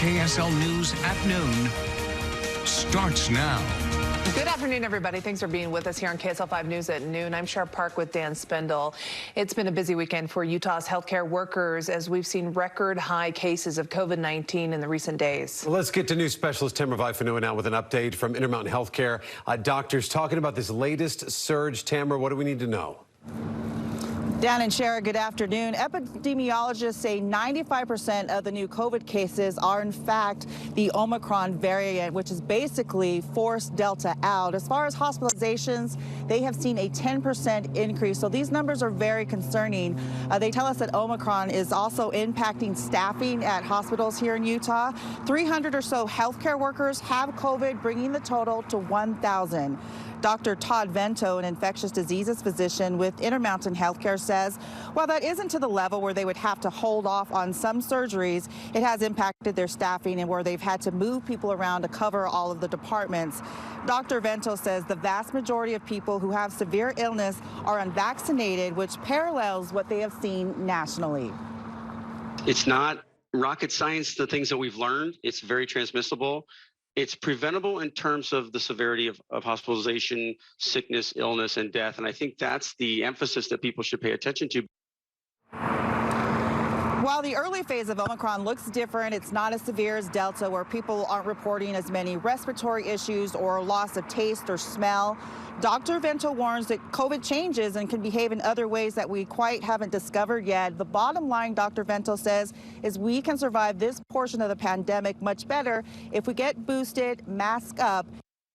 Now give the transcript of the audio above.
KSL News at noon starts now. Good afternoon, everybody. Thanks for being with us here on KSL 5 News at noon. I'm Sharp Park with Dan Spindle. It's been a busy weekend for Utah's healthcare workers as we've seen record high cases of COVID-19 in the recent days. Well, let's get to news specialist Tamara Vifanua now with an update from Intermountain Healthcare. Doctors talking about this latest surge. Tamara, what do we need to know? Dan and Shara, good afternoon. Epidemiologists say 95% of the new COVID cases are in fact the Omicron variant, which is basically forced Delta out. As far as hospitalizations, they have seen a 10% increase. So these numbers are very concerning. They tell us that Omicron is also impacting staffing at hospitals here in Utah. 300 or so healthcare workers have COVID, bringing the total to 1,000. Dr. Todd Vento, an infectious diseases physician with Intermountain Healthcare, says while that isn't to the level where they would have to hold off on some surgeries, it has impacted their staffing and where they've had to move people around to cover all of the departments. Dr. Vento says the vast majority of people who have severe illness are unvaccinated, which parallels what they have seen nationally. It's not rocket science, the things that we've learned. It's very transmissible. It's preventable in terms of the severity of hospitalization, sickness, illness, and death. And I think that's the emphasis that people should pay attention to. While the early phase of Omicron looks different, it's not as severe as Delta, where people aren't reporting as many respiratory issues or loss of taste or smell. Dr. Vento warns that COVID changes and can behave in other ways that we quite haven't discovered yet. The bottom line, Dr. Vento says, is we can survive this portion of the pandemic much better if we get boosted, mask up,